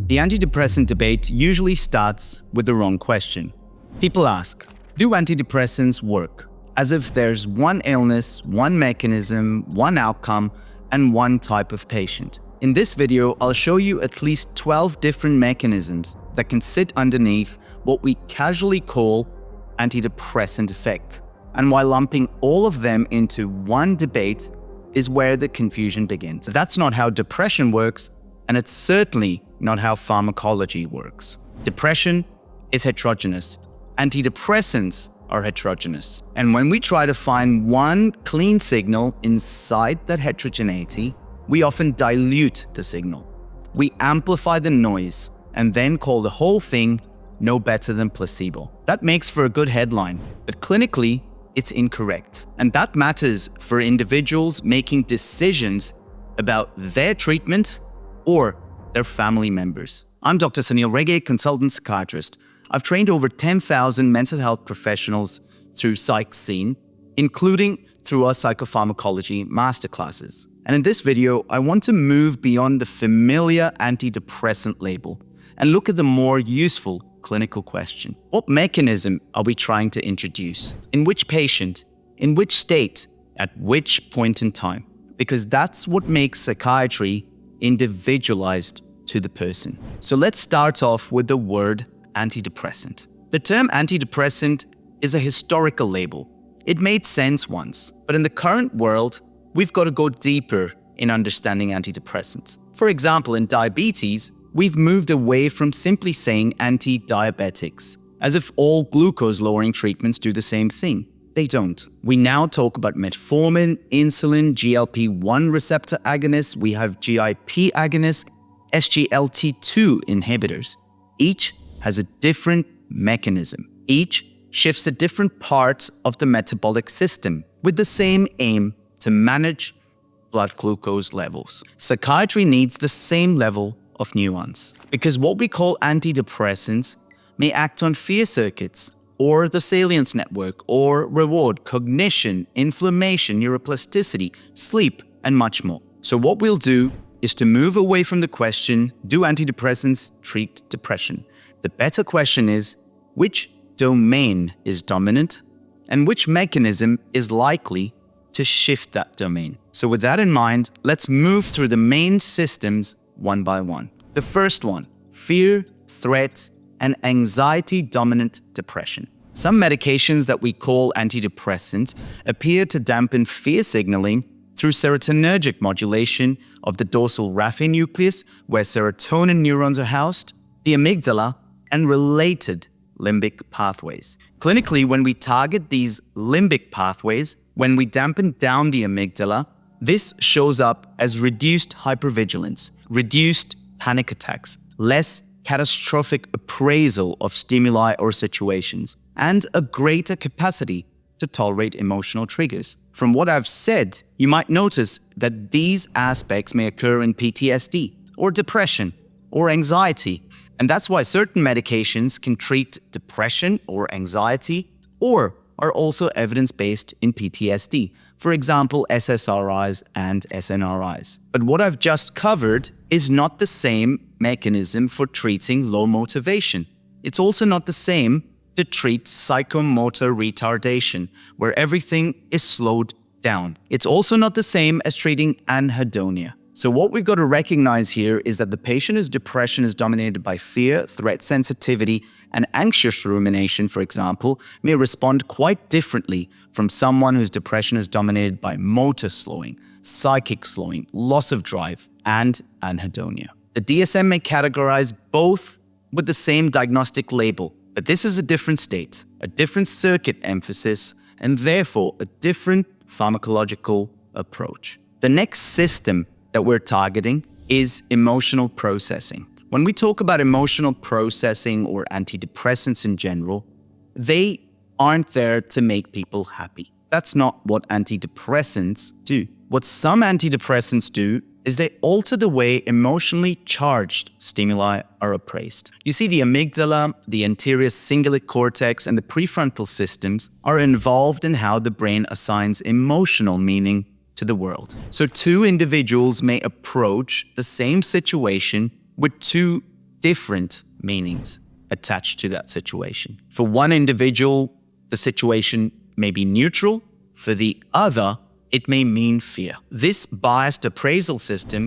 The antidepressant debate usually starts with the wrong question. People ask, do antidepressants work? As if there's one illness, one mechanism, one outcome, and one type of patient. In this video, I'll show you at least 12 different mechanisms that can sit underneath what we casually call antidepressant effect. And why lumping all of them into one debate is where the confusion begins. That's not how depression works, and it's certainly not how pharmacology works. Depression is heterogeneous. Antidepressants are heterogeneous. And when we try to find one clean signal inside that heterogeneity, we often dilute the signal. We amplify the noise and then call the whole thing no better than placebo. That makes for a good headline, but clinically, it's incorrect. And that matters for individuals making decisions about their treatment or their family members. I'm Dr. Sanil Rege, consultant psychiatrist. I've trained over 10,000 mental health professionals through PsychScene, including through our Psychopharmacology masterclasses. And in this video, I want to move beyond the familiar antidepressant label and look at the more useful clinical question. What mechanism are we trying to introduce? In which patient? In which state? At which point in time? Because that's what makes psychiatry individualized to the person. So let's start off with the word antidepressant. The term antidepressant is a historical label. It made sense once, but in the current world, we've got to go deeper in understanding antidepressants. For example, in diabetes, we've moved away from simply saying anti-diabetics, as if all glucose-lowering treatments do the same thing. They don't. We now talk about metformin, insulin, GLP-1 receptor agonists, we have GIP agonists, SGLT2 inhibitors. Each has a different mechanism. Each shifts at different parts of the metabolic system with the same aim to manage blood glucose levels. Psychiatry needs the same level of nuance, because what we call antidepressants may act on fear circuits, or the salience network, or reward, cognition, inflammation, neuroplasticity, sleep, and much more. So what we'll do is to move away from the question, do antidepressants treat depression? The better question is, which domain is dominant, and which mechanism is likely to shift that domain? So with that in mind, let's move through the main systems one by one. The first one, fear, threat, and anxiety-dominant depression. Some medications that we call antidepressants appear to dampen fear signaling through serotonergic modulation of the dorsal raphe nucleus, where serotonin neurons are housed, the amygdala, and related limbic pathways. Clinically, when we target these limbic pathways, when we dampen down the amygdala, this shows up as reduced hypervigilance, reduced panic attacks, less catastrophic appraisal of stimuli or situations, and a greater capacity to tolerate emotional triggers. From what I've said, you might notice that these aspects may occur in PTSD, or depression, or anxiety, and that's why certain medications can treat depression or anxiety, or are also evidence-based in PTSD, for example, SSRIs and SNRIs. But what I've just covered is not the same mechanism for treating low motivation. It's also not the same to treat psychomotor retardation, where everything is slowed down. It's also not the same as treating anhedonia. So what we've got to recognize here is that the patient whose depression is dominated by fear, threat sensitivity, and anxious rumination, for example, may respond quite differently from someone whose depression is dominated by motor slowing, psychic slowing, loss of drive, and anhedonia. The DSM may categorize both with the same diagnostic label, but this is a different state, a different circuit emphasis, and therefore a different pharmacological approach. The next system that we're targeting is emotional processing. When we talk about emotional processing or antidepressants in general, they aren't there to make people happy. That's not what antidepressants do. What some antidepressants do is they alter the way emotionally charged stimuli are appraised. You see, the amygdala, the anterior cingulate cortex, and the prefrontal systems are involved in how the brain assigns emotional meaning to the world. So two individuals may approach the same situation with two different meanings attached to that situation. For one individual, the situation may be neutral. For the other, it may mean fear. This biased appraisal system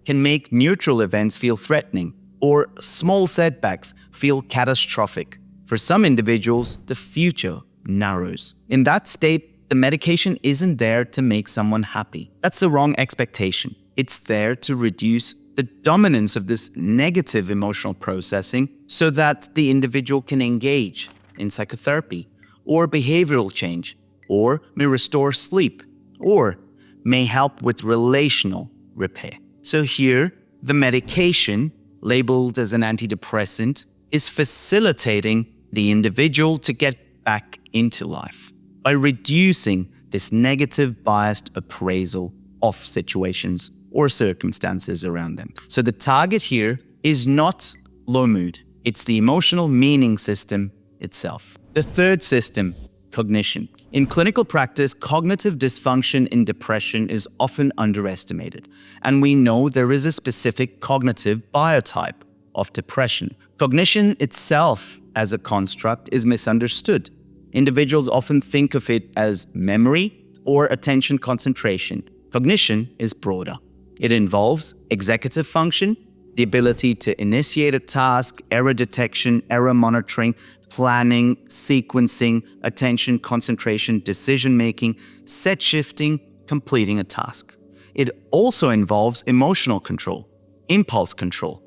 can make neutral events feel threatening or small setbacks feel catastrophic. For some individuals, the future narrows. In that state, the medication isn't there to make someone happy. That's the wrong expectation. It's there to reduce the dominance of this negative emotional processing so that the individual can engage in psychotherapy or behavioral change, or may restore sleep, or may help with relational repair. So here, the medication, labeled as an antidepressant, is facilitating the individual to get back into life by reducing this negative biased appraisal of situations or circumstances around them. So the target here is not low mood, it's the emotional meaning system itself. The third system, cognition. In clinical practice, cognitive dysfunction in depression is often underestimated, and we know there is a specific cognitive biotype of depression. Cognition itself as a construct is misunderstood. Individuals often think of it as memory or attention concentration. Cognition is broader. It involves executive function, the ability to initiate a task, error detection, error monitoring, planning, sequencing, attention, concentration, decision-making, set shifting, completing a task. It also involves emotional control, impulse control,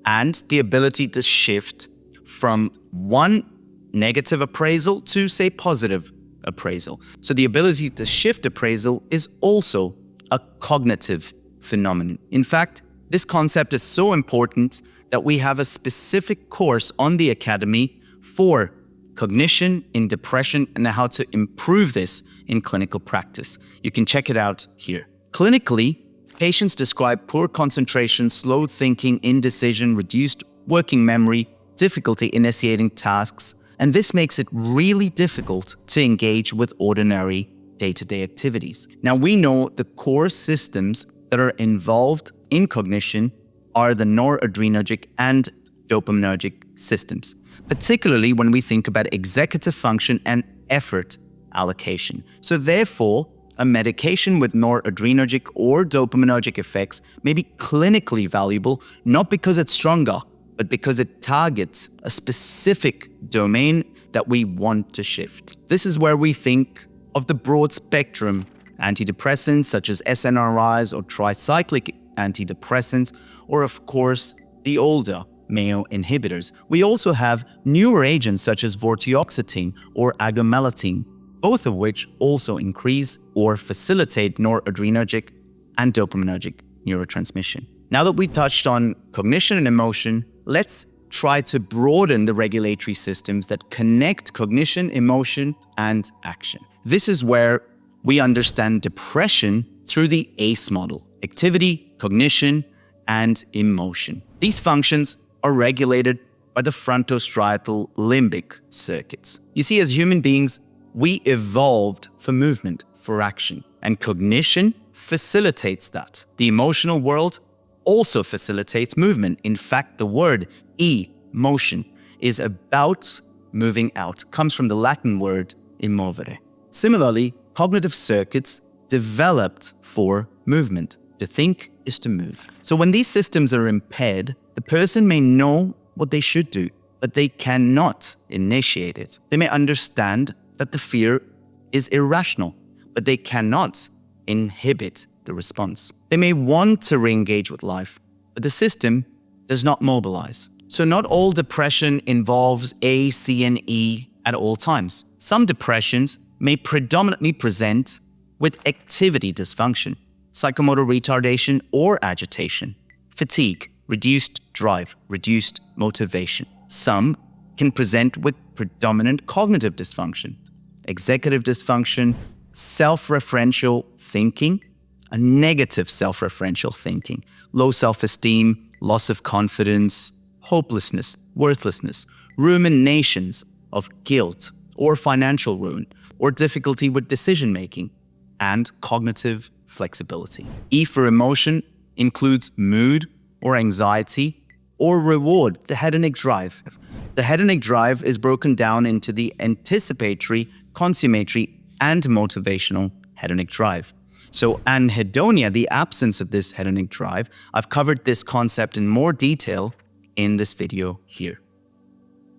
and the ability to shift from one negative appraisal to, say, positive appraisal. So the ability to shift appraisal is also a cognitive phenomenon. In fact, this concept is so important that we have a specific course on the Academy for cognition in depression and how to improve this in clinical practice. You can check it out here. Clinically, patients describe poor concentration, slow thinking, indecision, reduced working memory, difficulty initiating tasks, and this makes it really difficult to engage with ordinary day-to-day activities. Now, we know the core systems that are involved in cognition are the noradrenergic and dopaminergic systems, particularly when we think about executive function and effort allocation. So therefore, a medication with noradrenergic or dopaminergic effects may be clinically valuable, not because it's stronger, but because it targets a specific domain that we want to shift. This is where we think of the broad spectrum antidepressants such as SNRIs or tricyclic antidepressants, or of course, the older MAO inhibitors. We also have newer agents such as vortioxetine or agomelatine, both of which also increase or facilitate noradrenergic and dopaminergic neurotransmission. Now that we touched on cognition and emotion, let's try to broaden the regulatory systems that connect cognition, emotion, and action. This is where we understand depression through the ACE model: activity, cognition, and emotion. These functions are regulated by the frontostriatal limbic circuits. You see, as human beings, we evolved for movement, for action, and cognition facilitates that. The emotional world also facilitates movement. In fact, the word motion is about moving out, comes from the Latin word immovere. Similarly, cognitive circuits developed for movement. To think is to move. So when these systems are impaired, the person may know what they should do, but they cannot initiate it. They may understand that the fear is irrational, but they cannot inhibit the response. They may want to re-engage with life, but the system does not mobilize. So not all depression involves A, C, and E at all times. Some depressions may predominantly present with activity dysfunction, psychomotor retardation or agitation, fatigue, reduced drive, reduced motivation. Some can present with predominant cognitive dysfunction, executive dysfunction, self-referential thinking, a negative self-referential thinking, low self-esteem, loss of confidence, hopelessness, worthlessness, ruminations of guilt or financial ruin, or difficulty with decision-making, and cognitive flexibility. E for emotion includes mood or anxiety, or reward, the hedonic drive. The hedonic drive is broken down into the anticipatory, consummatory, and motivational hedonic drive. So anhedonia, the absence of this hedonic drive, I've covered this concept in more detail in this video here.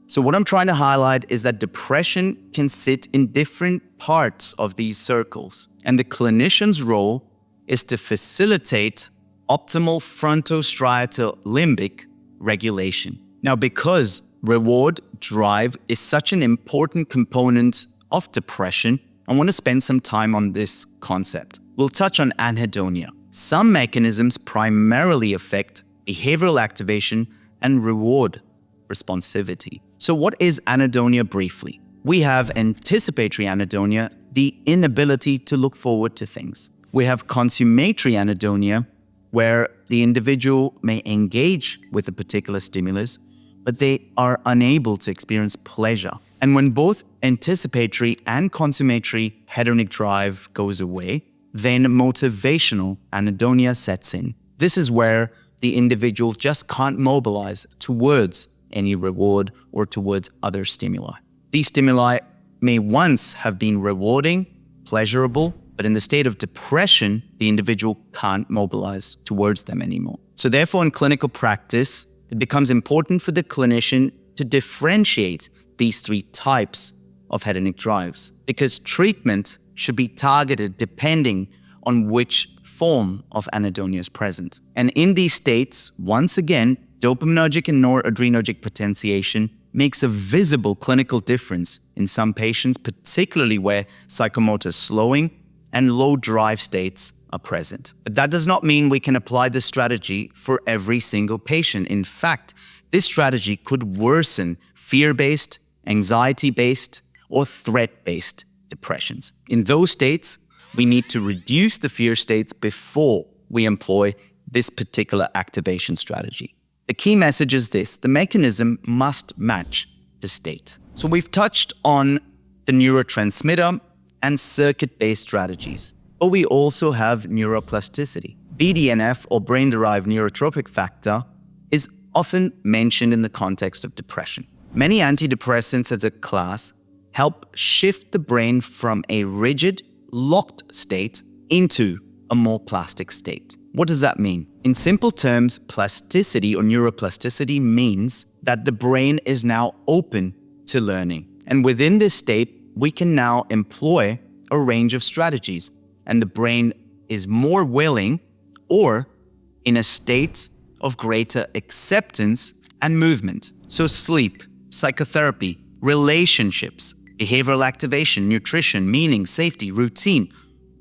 So what I'm trying to highlight is that depression can sit in different parts of these circles, and the clinician's role is to facilitate optimal frontostriatal limbic regulation. Now, because reward drive is such an important component of depression, I want to spend some time on this concept. We'll touch on anhedonia. Some mechanisms primarily affect behavioral activation and reward responsivity. So what is anhedonia briefly? We have anticipatory anhedonia, the inability to look forward to things. We have consummatory anhedonia, where the individual may engage with a particular stimulus, but they are unable to experience pleasure. And when both anticipatory and consummatory hedonic drive goes away, then motivational anhedonia sets in. This is where the individual just can't mobilize towards any reward or towards other stimuli. These stimuli may once have been rewarding, pleasurable, but in the state of depression, the individual can't mobilize towards them anymore. So therefore, in clinical practice, it becomes important for the clinician to differentiate these three types of hedonic drives, because treatment should be targeted depending on which form of anhedonia is present. And in these states, once again, dopaminergic and noradrenergic potentiation makes a visible clinical difference in some patients, particularly where psychomotor slowing and low drive states are present. But that does not mean we can apply this strategy for every single patient. In fact, this strategy could worsen fear-based, anxiety-based, or threat-based depressions. In those states, we need to reduce the fear states before we employ this particular activation strategy. The key message is this: the mechanism must match the state. So we've touched on the neurotransmitter and circuit-based strategies, but we also have neuroplasticity. BDNF, or brain-derived neurotrophic factor, is often mentioned in the context of depression. Many antidepressants as a class help shift the brain from a rigid, locked state into a more plastic state. What does that mean? In simple terms, plasticity or neuroplasticity means that the brain is now open to learning. And within this state, we can now employ a range of strategies, and the brain is more willing or in a state of greater acceptance and movement. So sleep, psychotherapy, relationships, behavioral activation, nutrition, meaning, safety, routine,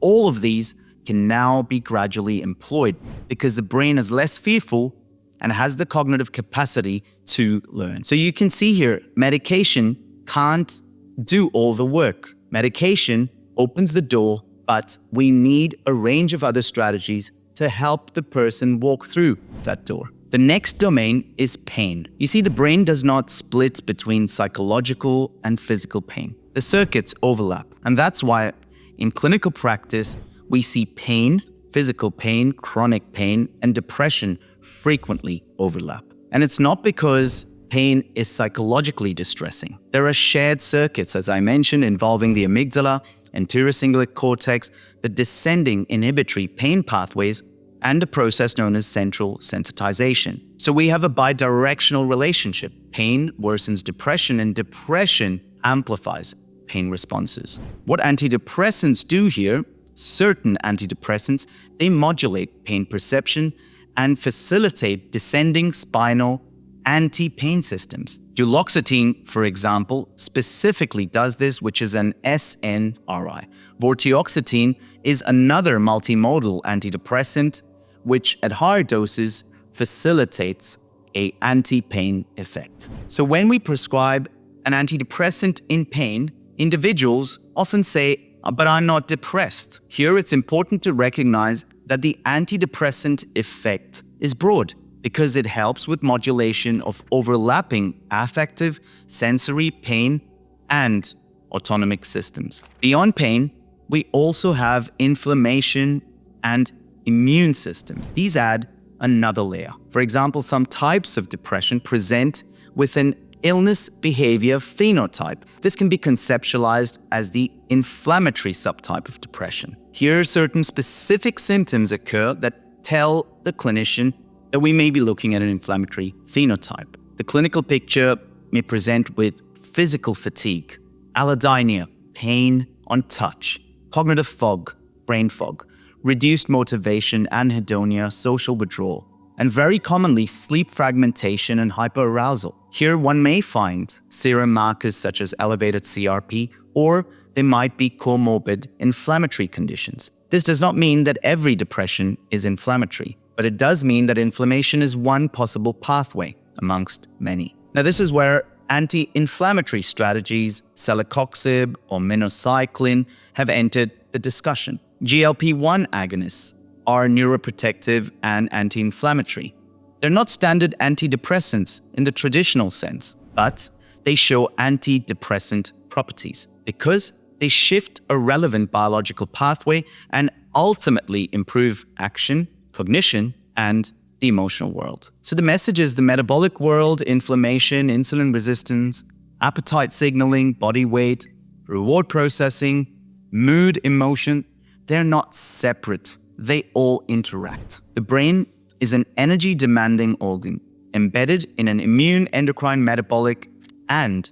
all of these can now be gradually employed because the brain is less fearful and has the cognitive capacity to learn. So you can see here, medication can't do all the work. Medication opens the door, but we need a range of other strategies to help the person walk through that door. The next domain is pain. You see, the brain does not split between psychological and physical pain. The circuits overlap, and that's why in clinical practice, we see pain, physical pain, chronic pain, and depression frequently overlap. And it's not because pain is psychologically distressing. There are shared circuits, as I mentioned, involving the amygdala, anterior cingulate cortex, the descending inhibitory pain pathways, and a process known as central sensitization. So we have a bidirectional relationship. Pain worsens depression, and depression amplifies pain responses. What antidepressants do here, certain antidepressants, they modulate pain perception and facilitate descending spinal anti-pain systems. Duloxetine, for example, specifically does this, which is an SNRI. Vortioxetine is another multimodal antidepressant, which at higher doses facilitates an anti-pain effect. So when we prescribe an antidepressant in pain, individuals often say, but I'm not depressed. Here it's important to recognize that the antidepressant effect is broad because it helps with modulation of overlapping affective, sensory, pain, and autonomic systems. Beyond pain, we also have inflammation and immune systems. These add another layer. For example, some types of depression present with an illness behavior phenotype. This can be conceptualized as the inflammatory subtype of depression. Here, certain specific symptoms occur that tell the clinician that we may be looking at an inflammatory phenotype. The clinical picture may present with physical fatigue, allodynia, pain on touch, cognitive fog, brain fog, reduced motivation, anhedonia, social withdrawal, and very commonly sleep fragmentation and hyperarousal. Here one may find serum markers such as elevated CRP, or they might be comorbid inflammatory conditions. This does not mean that every depression is inflammatory, but it does mean that inflammation is one possible pathway amongst many. Now this is where anti-inflammatory strategies, celecoxib or minocycline, have entered the discussion. GLP-1 agonists are neuroprotective and anti-inflammatory. They're not standard antidepressants in the traditional sense, but they show antidepressant properties because they shift a relevant biological pathway and ultimately improve action, cognition, and the emotional world. So the message is the metabolic world, inflammation, insulin resistance, appetite signaling, body weight, reward processing, mood, emotion, they're not separate. They all interact. The brain is an energy-demanding organ embedded in an immune, endocrine, metabolic, and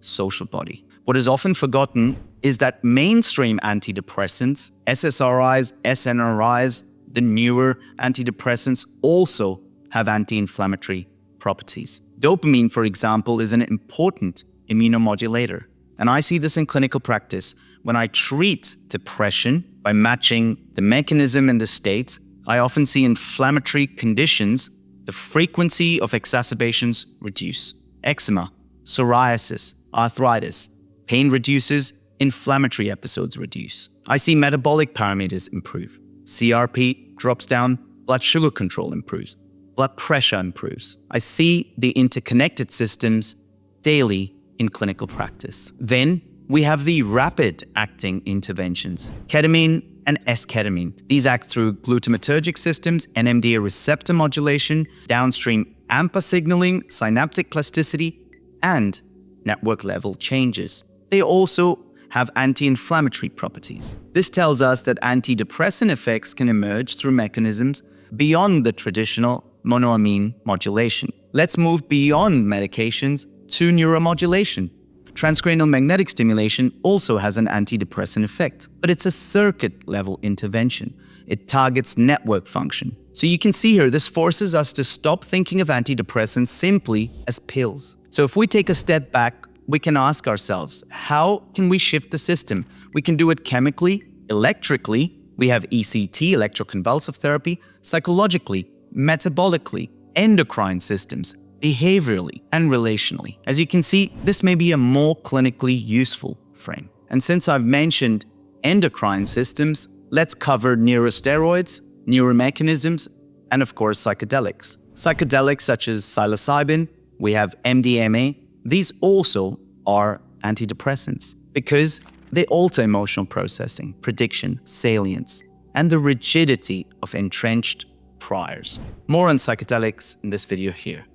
social body. What is often forgotten is that mainstream antidepressants, SSRIs, SNRIs, the newer antidepressants also have anti-inflammatory properties. Dopamine, for example, is an important immunomodulator. And I see this in clinical practice. When I treat depression by matching the mechanism and the state, I often see inflammatory conditions, the frequency of exacerbations reduce. Eczema, psoriasis, arthritis, pain reduces, inflammatory episodes reduce. I see metabolic parameters improve. CRP drops down, blood sugar control improves, blood pressure improves. I see the interconnected systems daily in clinical practice. Then we have the rapid-acting interventions, ketamine and esketamine. These act through glutamatergic systems, NMDA receptor modulation, downstream AMPA signaling, synaptic plasticity, and network-level changes. They also have anti-inflammatory properties. This tells us that antidepressant effects can emerge through mechanisms beyond the traditional monoamine modulation. Let's move beyond medications to neuromodulation. Transcranial magnetic stimulation also has an antidepressant effect, but it's a circuit-level intervention. It targets network function. So you can see here, this forces us to stop thinking of antidepressants simply as pills. So if we take a step back, we can ask ourselves, how can we shift the system? We can do it chemically, electrically. We have ECT, electroconvulsive therapy, psychologically, metabolically, endocrine systems, behaviorally, and relationally. As you can see, this may be a more clinically useful frame. And since I've mentioned endocrine systems, let's cover neurosteroids, neuromechanisms, and of course, psychedelics. Psychedelics such as psilocybin, we have MDMA. These also are antidepressants because they alter emotional processing, prediction, salience, and the rigidity of entrenched priors. More on psychedelics in this video here.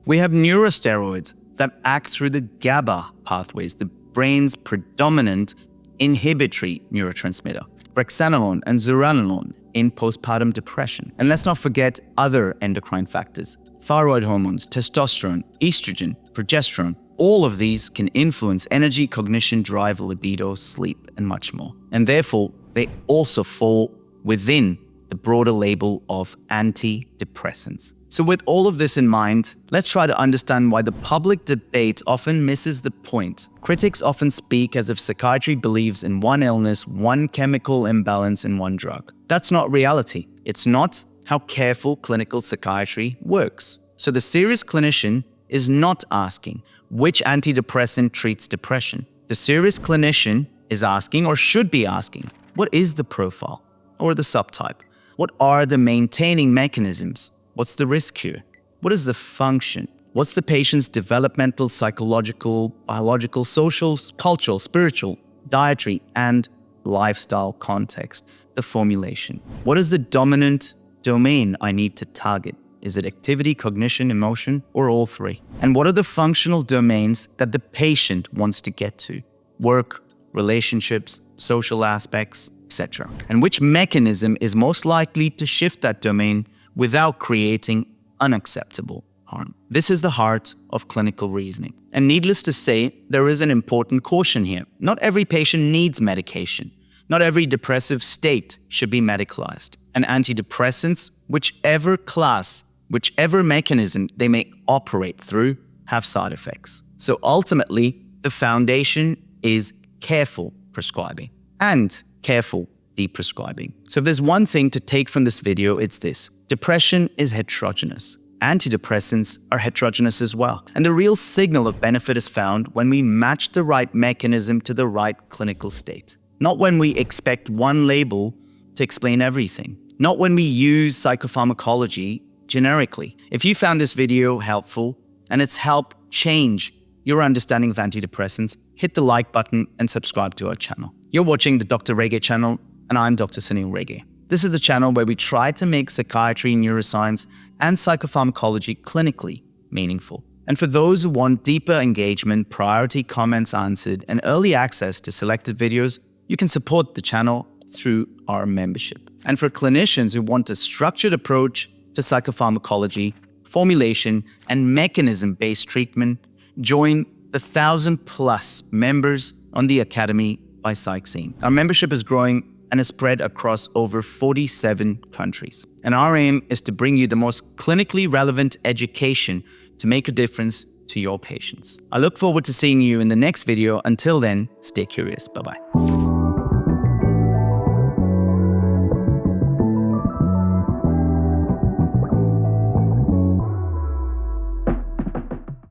We have neurosteroids that act through the GABA pathways, the brain's predominant inhibitory neurotransmitter, brexanolone and zuranolone in postpartum depression. And let's not forget other endocrine factors, thyroid hormones, testosterone, estrogen, progesterone. All of these can influence energy, cognition, drive, libido, sleep, and much more. And therefore, they also fall within the broader label of antidepressants. So with all of this in mind, let's try to understand why the public debate often misses the point. Critics often speak as if psychiatry believes in one illness, one chemical imbalance, and one drug. That's not reality. It's not how careful clinical psychiatry works. So the serious clinician is not asking which antidepressant treats depression. The serious clinician is asking, or should be asking, what is the profile or the subtype? What are the maintaining mechanisms? What's the risk here? What is the function? What's the patient's developmental, psychological, biological, social, cultural, spiritual, dietary, and lifestyle context? The formulation. What is the dominant domain I need to target? Is it activity, cognition, emotion, or all three? And what are the functional domains that the patient wants to get to? Work, relationships, social aspects, etc. And which mechanism is most likely to shift that domain without creating unacceptable harm? This is the heart of clinical reasoning. And needless to say, there is an important caution here. Not every patient needs medication. Not every depressive state should be medicalized. And antidepressants, whichever class, whichever mechanism they may operate through, have side effects. So ultimately, the foundation is careful prescribing and careful deprescribing. So if there's one thing to take from this video, it's this. Depression is heterogeneous. Antidepressants are heterogeneous as well. And the real signal of benefit is found when we match the right mechanism to the right clinical state. Not when we expect one label to explain everything. Not when we use psychopharmacology generically. If you found this video helpful and it's helped change your understanding of antidepressants, hit the like button and subscribe to our channel. You're watching the Dr. Rege channel, and I'm Dr. Sanil Rege. This is the channel where we try to make psychiatry, neuroscience, and psychopharmacology clinically meaningful. And for those who want deeper engagement, priority comments answered, and early access to selected videos, you can support the channel through our membership. And for clinicians who want a structured approach to psychopharmacology, formulation, and mechanism-based treatment, join the 1,000+ members on the Academy by Psychscene. Our membership is growing and is spread across over 47 countries. And our aim is to bring you the most clinically relevant education to make a difference to your patients. I look forward to seeing you in the next video. Until then, stay curious. Bye-bye.